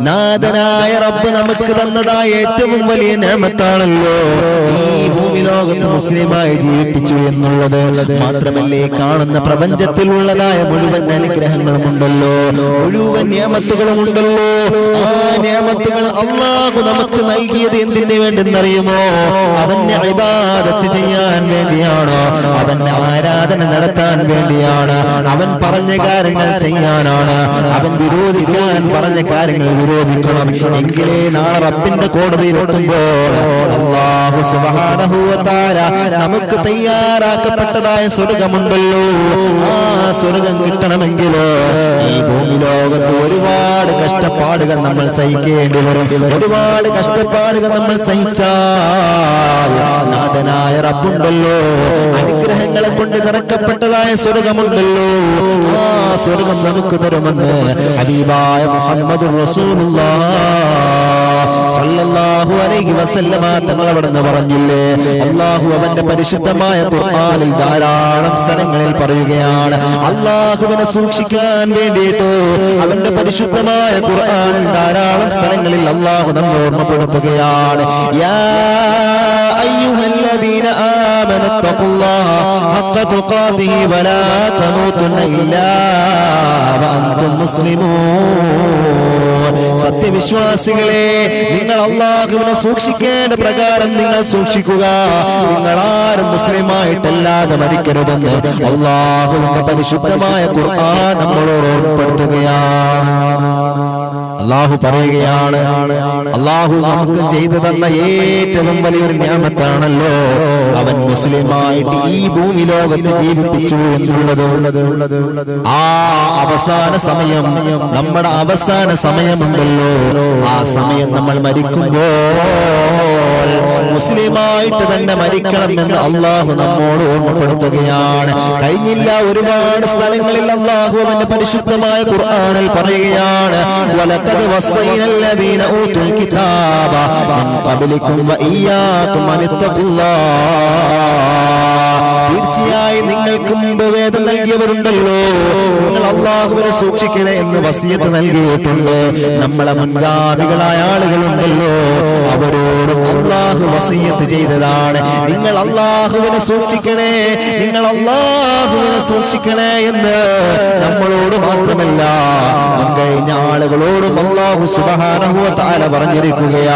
നാഥനായ റബ്ബ് നമുക്ക് തന്നതായ ഏറ്റവും വലിയ നിഅമത്താണല്ലോ ഈ ഭൂമി ലോകത്ത് മുസ്ലിമായി ജീവിപ്പിച്ചു എന്നുള്ളത്. മാത്രമല്ല കാണുന്ന പ്രപഞ്ചത്തിലുള്ളതായ മുഴുവൻ അനുഗ്രഹങ്ങളും ഉണ്ടല്ലോ, മുഴുവൻ നിഅമത്തുകളും ഉണ്ടല്ലോ. ആ നിഅമത്തുകൾ അല്ലാഹു നമുക്ക് നൽകിയത് എന്തിനു വേണ്ടെന്നറിയുമോ? അവന്റെ ഇബാദത്ത് ചെയ്യാൻ വേണ്ടിയാണ്, അവന്റെ ആരാധന നടത്താൻ വേണ്ടിയാണ്, അവൻ പറഞ്ഞ കാര്യങ്ങൾ ചെയ്യാനാണ്, അവൻ വിരോധിക്കാൻ പറഞ്ഞ കാര്യങ്ങൾ വിരോധിക്കണം. എങ്കിലേ നാളെ റബ്ബിന്റെ കോടതിയിൽ എത്തുമ്പോൾ അല്ലാഹു സുബ്ഹാനഹു വ തആല നമുക്ക് തയ്യാറാക്കപ്പെട്ടതായ സ്വർഗ്ഗമുണ്ടല്ലോ, ആ സ്വർഗ്ഗം കിട്ടണമെങ്കിൽ ഈ ഭൂമി ലോകത്ത് ഒരുപാട് കഷ്ടപ്പാടുകൾ നമ്മൾ സഹിക്കേണ്ടി വരും. ഒരുപാട് കഷ്ടപ്പാടുകൾ നമ്മൾ സഹിച്ചാൽ നാഥനായ റബ്ബുണ്ടല്ലോ, അനുഗ്രഹങ്ങളെ കൊണ്ട് നിറക്കപ്പെട്ടതായ സ്വർഗ്ഗമുണ്ടല്ലോ, ആ സ്വർഗ്ഗം നമുക്ക് തരുമെന്ന് ഹബീബായ മുഹമ്മദുർ റസൂലുള്ളാഹി സല്ലല്ലാഹു അലൈഹി വസല്ലമ തങ്ങൾ അവിടുന്ന് പറഞ്ഞില്ലേ? അല്ലാഹു അവന്റെ പരിശുദ്ധമായ ഖുർആനിൽ ധാരാളം സ്ഥലങ്ങളിൽ പറയുകയാണ്. അല്ലാഹുവിനെ സൂക്ഷിക്കാൻ വേണ്ടിയിട്ട് അവന്റെ പരിശുദ്ധമായ ഖുർആനിൽ ധാരാളം സ്ഥലങ്ങളിൽ അല്ലാഹു നമ്മെ ഓർമ്മപ്പെടുത്തുകയാണ്. യാ അയ്യുഹല്ലദീന ആമനു തഖുല്ലാഹ ഹഖ്ക തുഖാതിഹി വലാ തമൂതുന്ന ഇല്ലാ വഅൻതും മുസ്ലിമൂൻ. സത്യവിശ്വാസികളെ, നിങ്ങൾ അല്ലാഹുവിനെ സൂക്ഷിക്കേണ്ട പ്രകാരം നിങ്ങൾ സൂക്ഷിക്കുക. നിങ്ങൾ ആരും മുസ്ലിമായിട്ടല്ലാതെ മരിക്കരുതെന്ന് അല്ലാഹുവിന്റെ പരിശുദ്ധമായ ഖുർആൻ നമ്മളോട് ഓർമ്മപ്പെടുത്തുകയാണ്. അല്ലാഹു പറയുകയാണ്, അല്ലാഹു നമുക്ക് ചെയ്തു തന്ന ഏറ്റവും വലിയൊരു നിഅമത്താണല്ലോ അവൻ മുസ്ലിമായിട്ട് ഈ ഭൂമി ലോകത്ത് ജീവിപ്പിച്ചു എന്നുള്ളത്. ആ അവസാന സമയം, നമ്മുടെ അവസാന സമയമുണ്ടല്ലോ, ആ സമയം നമ്മൾ മരിക്കുമ്പോൾ മുസ്ലിമായിട്ട് തന്നെ മരിക്കണമെന്ന് അല്ലാഹു നമ്മോട് ഓർമ്മപ്പെടുത്തുകയാണ്. കഴിഞ്ഞില്ല, ഒരുപാട് സ്ഥലങ്ങളിൽ അല്ലാഹു അവന്റെ പരിശുദ്ധമായ ഖുർആനിൽ പറയുകയാണ്, വലഖദ് വസ്സൈനല്ലദീന ഊതുൽ കിതാബ മിൻ ഖബ്ലികും വഇയ്യാകും അനിത്തഖുല്ലാഹ്. തീർച്ചയായും നിങ്ങൾക്ക് മുമ്പ് വേദം നൽകിയവരുണ്ടല്ലോ, നിങ്ങൾ അല്ലാഹുവിനെ സൂക്ഷിക്കണേ എന്ന് വസിയത്ത് നൽകിയിട്ടുണ്ട്. നമ്മളെ മുൻഗാമികളായ ആളുകളുണ്ടല്ലോ, അവരോടും അല്ലാഹു വസിയത്ത് ചെയ്തതാണ്, നിങ്ങൾ അല്ലാഹുവിനെ സൂക്ഷിക്കണേ, നിങ്ങൾ അല്ലാഹുവിനെ സൂക്ഷിക്കണേ എന്ന്. നമ്മളോട് മാത്രമല്ല മുൻകഴിഞ്ഞ ആളുകളോടും അല്ലാഹു സുബ്ഹാനഹു വ തആല പറഞ്ഞിരിക്കുകയാണ്.